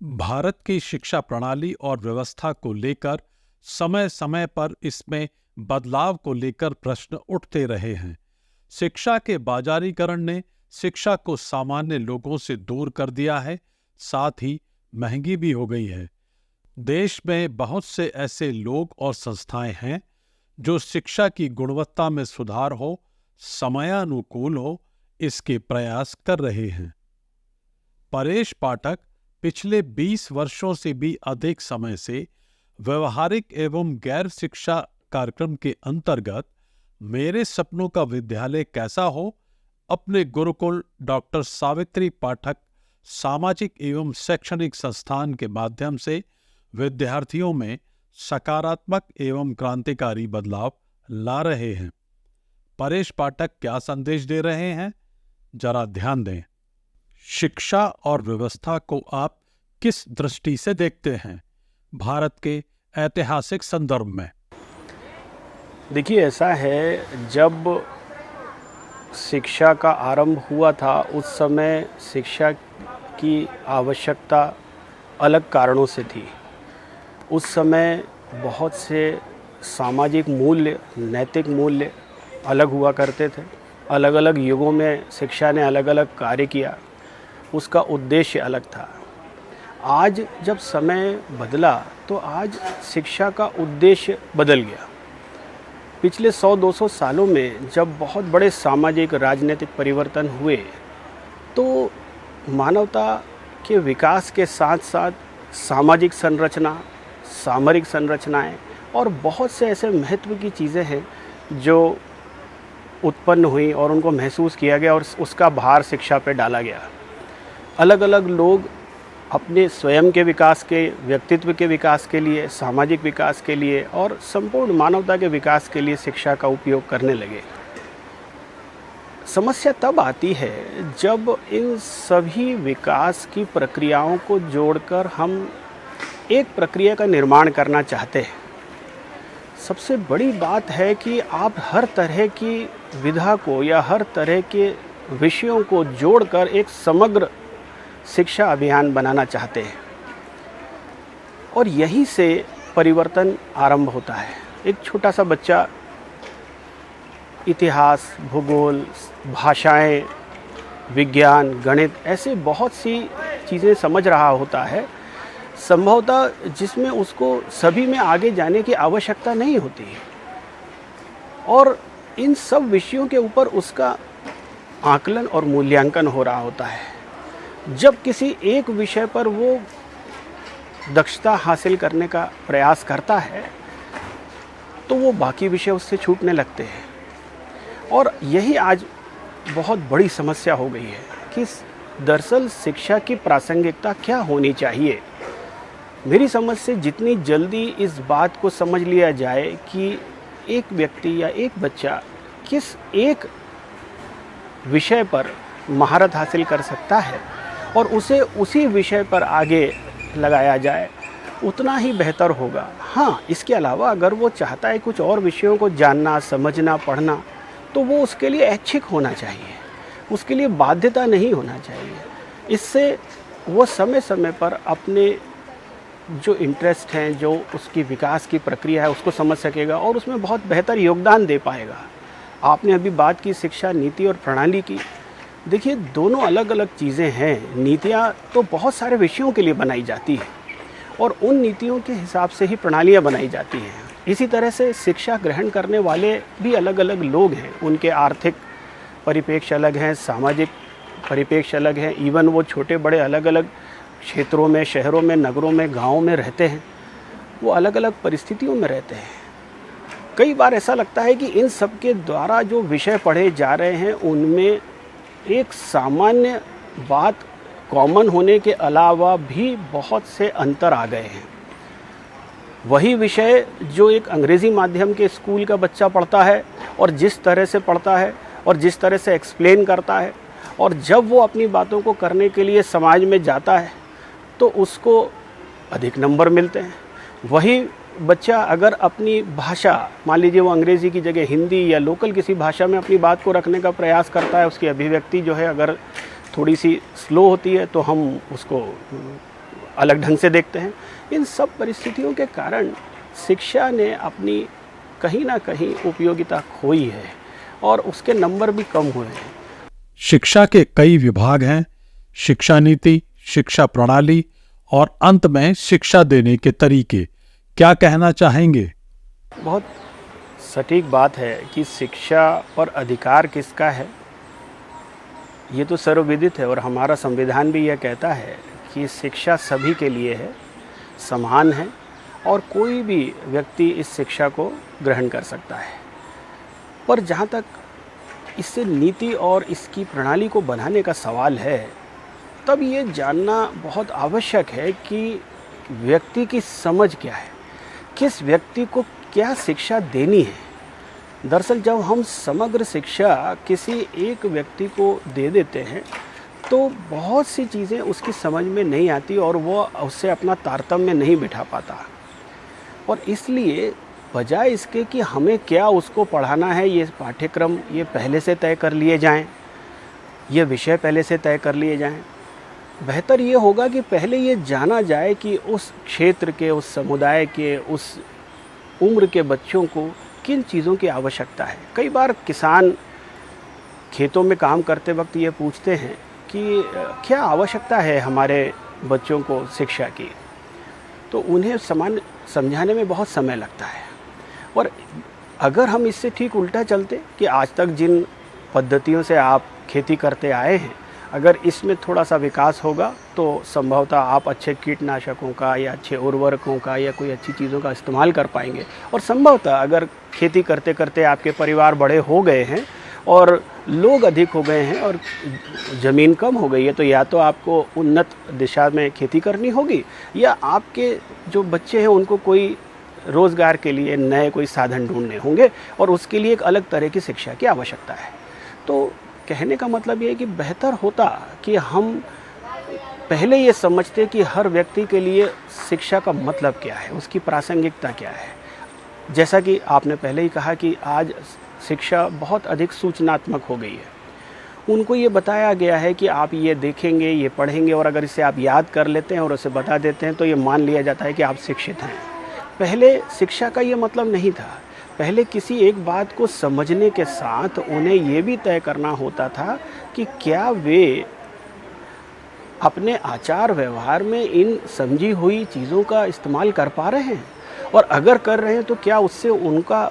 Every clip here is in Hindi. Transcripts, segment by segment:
भारत की शिक्षा प्रणाली और व्यवस्था को लेकर समय समय पर इसमें बदलाव को लेकर प्रश्न उठते रहे हैं। शिक्षा के बाजारीकरण ने शिक्षा को सामान्य लोगों से दूर कर दिया है, साथ ही महंगी भी हो गई है। देश में बहुत से ऐसे लोग और संस्थाएं हैं जो शिक्षा की गुणवत्ता में सुधार हो, समयानुकूल हो, इसके प्रयास कर रहे हैं। परेश पाठक पिछले 20 वर्षों से भी अधिक समय से व्यवहारिक एवं गैर शिक्षा कार्यक्रम के अंतर्गत मेरे सपनों का विद्यालय कैसा हो, अपने गुरुकुल डॉक्टर सावित्री पाठक सामाजिक एवं शैक्षणिक संस्थान के माध्यम से विद्यार्थियों में सकारात्मक एवं क्रांतिकारी बदलाव ला रहे हैं। परेश पाठक क्या संदेश दे रहे हैं, जरा ध्यान दें। शिक्षा और व्यवस्था को आप किस दृष्टि से देखते हैं भारत के ऐतिहासिक संदर्भ में? देखिए, ऐसा है, जब शिक्षा का आरंभ हुआ था उस समय शिक्षा की आवश्यकता अलग कारणों से थी। उस समय बहुत से सामाजिक मूल्य, नैतिक मूल्य अलग हुआ करते थे। अलग अलग युगों में शिक्षा ने अलग अलग कार्य किया, उसका उद्देश्य अलग था। आज जब समय बदला तो आज शिक्षा का उद्देश्य बदल गया। पिछले 100-200 सालों में जब बहुत बड़े सामाजिक राजनीतिक परिवर्तन हुए तो मानवता के विकास के साथ साथ सामाजिक संरचना, सामरिक संरचनाएं और बहुत से ऐसे महत्व की चीज़ें हैं जो उत्पन्न हुई और उनको महसूस किया गया और उसका भार शिक्षा पे डाला गया। अलग अलग लोग अपने स्वयं के विकास के, व्यक्तित्व के विकास के लिए, सामाजिक विकास के लिए और संपूर्ण मानवता के विकास के लिए शिक्षा का उपयोग करने लगे। समस्या तब आती है जब इन सभी विकास की प्रक्रियाओं को जोड़कर हम एक प्रक्रिया का निर्माण करना चाहते हैं। सबसे बड़ी बात है कि आप हर तरह की विधा को या हर तरह के विषयों को जोड़कर एक समग्र शिक्षा अभियान बनाना चाहते हैं और यहीं से परिवर्तन आरंभ होता है। एक छोटा सा बच्चा इतिहास, भूगोल, भाषाएं, विज्ञान, गणित ऐसे बहुत सी चीज़ें समझ रहा होता है, संभवतः जिसमें उसको सभी में आगे जाने की आवश्यकता नहीं होती है और इन सब विषयों के ऊपर उसका आकलन और मूल्यांकन हो रहा होता है। जब किसी एक विषय पर वो दक्षता हासिल करने का प्रयास करता है तो वो बाकी विषय उससे छूटने लगते हैं और यही आज बहुत बड़ी समस्या हो गई है कि दरअसल शिक्षा की प्रासंगिकता क्या होनी चाहिए। मेरी समझ से जितनी जल्दी इस बात को समझ लिया जाए कि एक व्यक्ति या एक बच्चा किस एक विषय पर महारत हासिल कर सकता है और उसे उसी विषय पर आगे लगाया जाए, उतना ही बेहतर होगा। हाँ, इसके अलावा अगर वो चाहता है कुछ और विषयों को जानना, समझना, पढ़ना, तो वो उसके लिए ऐच्छिक होना चाहिए, उसके लिए बाध्यता नहीं होना चाहिए। इससे वो समय समय पर अपने जो इंटरेस्ट हैं, जो उसकी विकास की प्रक्रिया है, उसको समझ सकेगा और उसमें बहुत बेहतर योगदान दे पाएगा। आपने अभी बात की शिक्षा नीति और प्रणाली की। देखिए, दोनों अलग अलग चीज़ें हैं। नीतियाँ तो बहुत सारे विषयों के लिए बनाई जाती हैं और उन नीतियों के हिसाब से ही प्रणालियाँ बनाई जाती हैं। इसी तरह से शिक्षा ग्रहण करने वाले भी अलग अलग लोग हैं, उनके आर्थिक परिप्रेक्ष्य अलग हैं, सामाजिक परिप्रेक्ष्य अलग हैं, इवन वो छोटे बड़े अलग अलग क्षेत्रों में, शहरों में, नगरों में, गाँवों में रहते हैं, वो अलग अलग परिस्थितियों में रहते हैं। कई बार ऐसा लगता है कि इन सब के द्वारा जो विषय पढ़े जा रहे हैं उनमें एक सामान्य बात कॉमन होने के अलावा भी बहुत से अंतर आ गए हैं। वही विषय जो एक अंग्रेज़ी माध्यम के स्कूल का बच्चा पढ़ता है और जिस तरह से पढ़ता है और जिस तरह से एक्सप्लेन करता है, और जब वो अपनी बातों को करने के लिए समाज में जाता है तो उसको अधिक नंबर मिलते हैं। वही बच्चा अगर अपनी भाषा, मान लीजिए वो अंग्रेज़ी की जगह हिंदी या लोकल किसी भाषा में अपनी बात को रखने का प्रयास करता है, उसकी अभिव्यक्ति जो है अगर थोड़ी सी स्लो होती है तो हम उसको अलग ढंग से देखते हैं। इन सब परिस्थितियों के कारण शिक्षा ने अपनी कहीं ना कहीं उपयोगिता खोई है और उसके नंबर भी कम हुए हैं। शिक्षा के कई विभाग हैं, शिक्षा नीति, शिक्षा प्रणाली और अंत में शिक्षा देने के तरीके। क्या कहना चाहेंगे? बहुत सटीक बात है कि शिक्षा पर अधिकार किसका है, ये तो सर्वविदित है और हमारा संविधान भी यह कहता है कि शिक्षा सभी के लिए है, समान है और कोई भी व्यक्ति इस शिक्षा को ग्रहण कर सकता है। पर जहाँ तक इससे नीति और इसकी प्रणाली को बनाने का सवाल है, तब ये जानना बहुत आवश्यक है कि व्यक्ति की समझ क्या है, किस व्यक्ति को क्या शिक्षा देनी है। दरअसल जब हम समग्र शिक्षा किसी एक व्यक्ति को दे देते हैं तो बहुत सी चीज़ें उसकी समझ में नहीं आती और वो उससे अपना तारतम्य नहीं बिठा पाता। और इसलिए बजाय इसके कि हमें क्या उसको पढ़ाना है, ये पाठ्यक्रम ये पहले से तय कर लिए जाएं, ये विषय पहले से तय कर लिए जाएं, बेहतर ये होगा कि पहले ये जाना जाए कि उस क्षेत्र के, उस समुदाय के, उस उम्र के बच्चों को किन चीज़ों की आवश्यकता है। कई बार किसान खेतों में काम करते वक्त ये पूछते हैं कि क्या आवश्यकता है हमारे बच्चों को शिक्षा की, तो उन्हें समझाने में बहुत समय लगता है। और अगर हम इससे ठीक उल्टा चलते कि आज तक जिन पद्धतियों से आप खेती करते आए हैं, अगर इसमें थोड़ा सा विकास होगा तो संभवतः आप अच्छे कीटनाशकों का या अच्छे उर्वरकों का या कोई अच्छी चीज़ों का इस्तेमाल कर पाएंगे। और संभवतः अगर खेती करते करते आपके परिवार बड़े हो गए हैं और लोग अधिक हो गए हैं और ज़मीन कम हो गई है, तो या तो आपको उन्नत दिशा में खेती करनी होगी या आपके जो बच्चे हैं उनको कोई रोज़गार के लिए नए कोई साधन ढूंढने होंगे और उसके लिए एक अलग तरह की शिक्षा की आवश्यकता है। तो कहने का मतलब ये है कि बेहतर होता कि हम पहले ये समझते कि हर व्यक्ति के लिए शिक्षा का मतलब क्या है, उसकी प्रासंगिकता क्या है। जैसा कि आपने पहले ही कहा कि आज शिक्षा बहुत अधिक सूचनात्मक हो गई है। उनको ये बताया गया है कि आप ये देखेंगे, ये पढ़ेंगे और अगर इसे आप याद कर लेते हैं और उसे बता देते हैं तो ये मान लिया जाता है कि आप शिक्षित हैं। पहले शिक्षा का ये मतलब नहीं था। पहले किसी एक बात को समझने के साथ उन्हें ये भी तय करना होता था कि क्या वे अपने आचार व्यवहार में इन समझी हुई चीज़ों का इस्तेमाल कर पा रहे हैं, और अगर कर रहे हैं तो क्या उससे उनका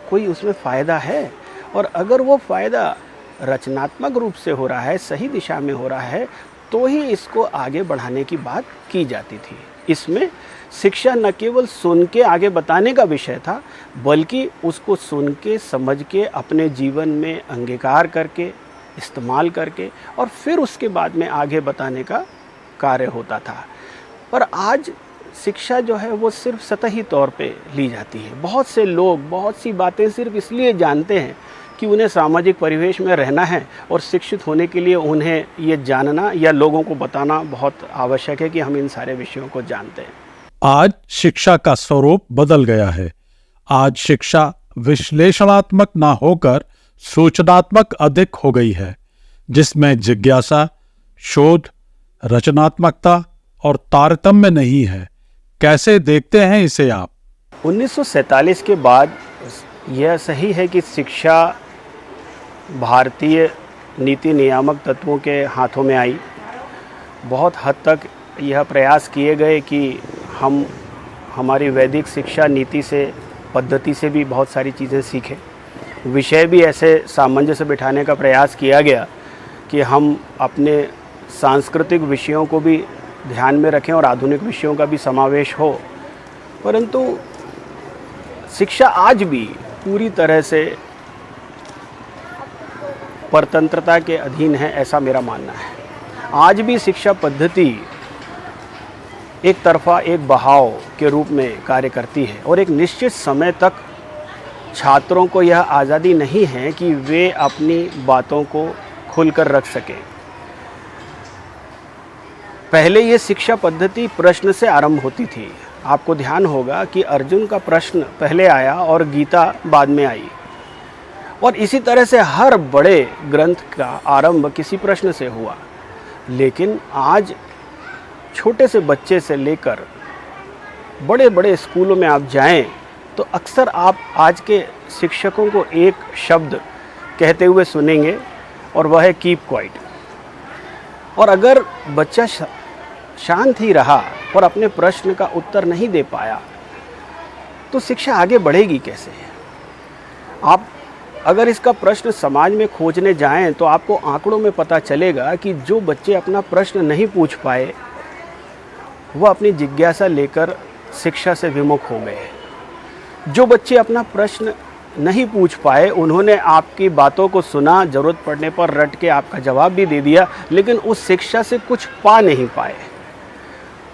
कोई उसमें फ़ायदा है, और अगर वो फ़ायदा रचनात्मक रूप से हो रहा है, सही दिशा में हो रहा है, तो ही इसको आगे बढ़ाने की बात की जाती थी। इसमें शिक्षा न केवल सुन के आगे बताने का विषय था, बल्कि उसको सुन के, समझ के, अपने जीवन में अंगीकार करके, इस्तेमाल करके और फिर उसके बाद में आगे बताने का कार्य होता था। पर आज शिक्षा जो है वो सिर्फ सतही तौर पे ली जाती है। बहुत से लोग बहुत सी बातें सिर्फ इसलिए जानते हैं कि उन्हें सामाजिक परिवेश में रहना है और शिक्षित होने के लिए उन्हें ये जानना या लोगों को बताना बहुत आवश्यक है कि हम इन सारे विषयों को जानते हैं। आज शिक्षा का स्वरूप बदल गया है। आज शिक्षा विश्लेषणात्मक ना होकर सूचनात्मक अधिक हो गई है, जिसमें जिज्ञासा, शोध, रचनात्मकता और तारतम्य नहीं है। कैसे देखते हैं इसे आप? 1947 के बाद यह सही है कि शिक्षा भारतीय नीति नियामक तत्वों के हाथों में आई। बहुत हद तक यह प्रयास किए गए कि हम हमारी वैदिक शिक्षा नीति से, पद्धति से भी बहुत सारी चीज़ें सीखें। विषय भी ऐसे सामंजस्य बिठाने का प्रयास किया गया कि हम अपने सांस्कृतिक विषयों को भी ध्यान में रखें और आधुनिक विषयों का भी समावेश हो। परंतु शिक्षा आज भी पूरी तरह से परतंत्रता के अधीन है, ऐसा मेरा मानना है। आज भी शिक्षा पद्धति एक तरफा, एक बहाव के रूप में कार्य करती है और एक निश्चित समय तक छात्रों को यह आज़ादी नहीं है कि वे अपनी बातों को खुलकर रख सकें। पहले ये शिक्षा पद्धति प्रश्न से आरंभ होती थी। आपको ध्यान होगा कि अर्जुन का प्रश्न पहले आया और गीता बाद में आई, और इसी तरह से हर बड़े ग्रंथ का आरंभ किसी प्रश्न से हुआ। लेकिन आज छोटे से बच्चे से लेकर बड़े बड़े स्कूलों में आप जाएं तो अक्सर आप आज के शिक्षकों को एक शब्द कहते हुए सुनेंगे और वह है कीप क्वाइट। और अगर बच्चा शांत ही रहा और अपने प्रश्न का उत्तर नहीं दे पाया तो शिक्षा आगे बढ़ेगी कैसे? आप अगर इसका प्रश्न समाज में खोजने जाएं तो आपको आंकड़ों में पता चलेगा कि जो बच्चे अपना प्रश्न नहीं पूछ पाए वह अपनी जिज्ञासा लेकर शिक्षा से विमुख हो गए। जो बच्चे अपना प्रश्न नहीं पूछ पाए उन्होंने आपकी बातों को सुना, ज़रूरत पड़ने पर रट के आपका जवाब भी दे दिया, लेकिन उस शिक्षा से कुछ पा नहीं पाए।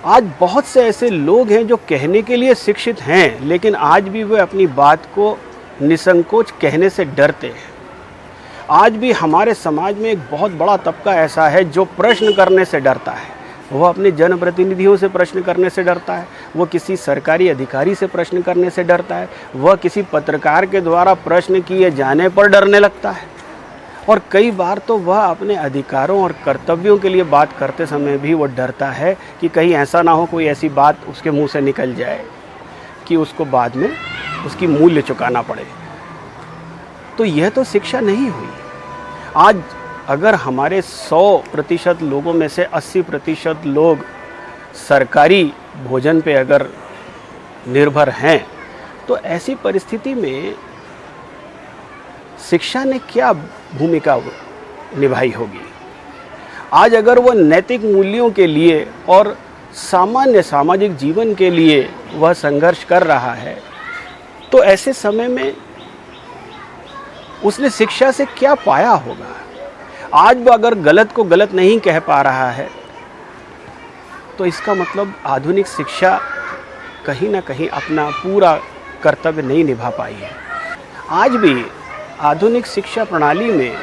आज बहुत से ऐसे लोग हैं जो कहने के लिए शिक्षित हैं लेकिन आज भी वे अपनी बात को निसंकोच कहने से डरते हैं। आज भी हमारे समाज में एक बहुत बड़ा तबका ऐसा है जो प्रश्न करने से डरता है। वह अपने जनप्रतिनिधियों से प्रश्न करने से डरता है, वह किसी सरकारी अधिकारी से प्रश्न करने से डरता है, वह किसी पत्रकार के द्वारा प्रश्न किए जाने पर डरने लगता है, और कई बार तो वह अपने अधिकारों और कर्तव्यों के लिए बात करते समय भी वह डरता है कि कहीं ऐसा ना हो कोई ऐसी बात उसके मुंह से निकल जाए कि उसको बाद में उसकी मूल्य चुकाना पड़े। तो यह तो शिक्षा नहीं हुई। आज अगर हमारे 100% लोगों में से 80% लोग सरकारी भोजन पे अगर निर्भर हैं तो ऐसी परिस्थिति में शिक्षा ने क्या भूमिका निभाई होगी? आज अगर वह नैतिक मूल्यों के लिए और सामान्य सामाजिक जीवन के लिए वह संघर्ष कर रहा है तो ऐसे समय में उसने शिक्षा से क्या पाया होगा? आज वो अगर गलत को गलत नहीं कह पा रहा है तो इसका मतलब आधुनिक शिक्षा कहीं ना कहीं अपना पूरा कर्तव्य नहीं निभा पाई है। आज भी आधुनिक शिक्षा प्रणाली में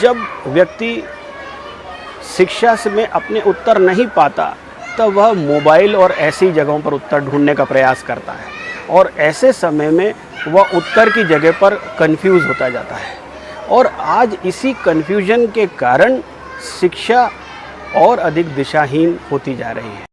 जब व्यक्ति शिक्षा में अपने उत्तर नहीं पाता तब वह मोबाइल और ऐसी जगहों पर उत्तर ढूंढने का प्रयास करता है, और ऐसे समय में वह उत्तर की जगह पर कंफ्यूज होता जाता है। और आज इसी कन्फ्यूजन के कारण शिक्षा और अधिक दिशाहीन होती जा रही है।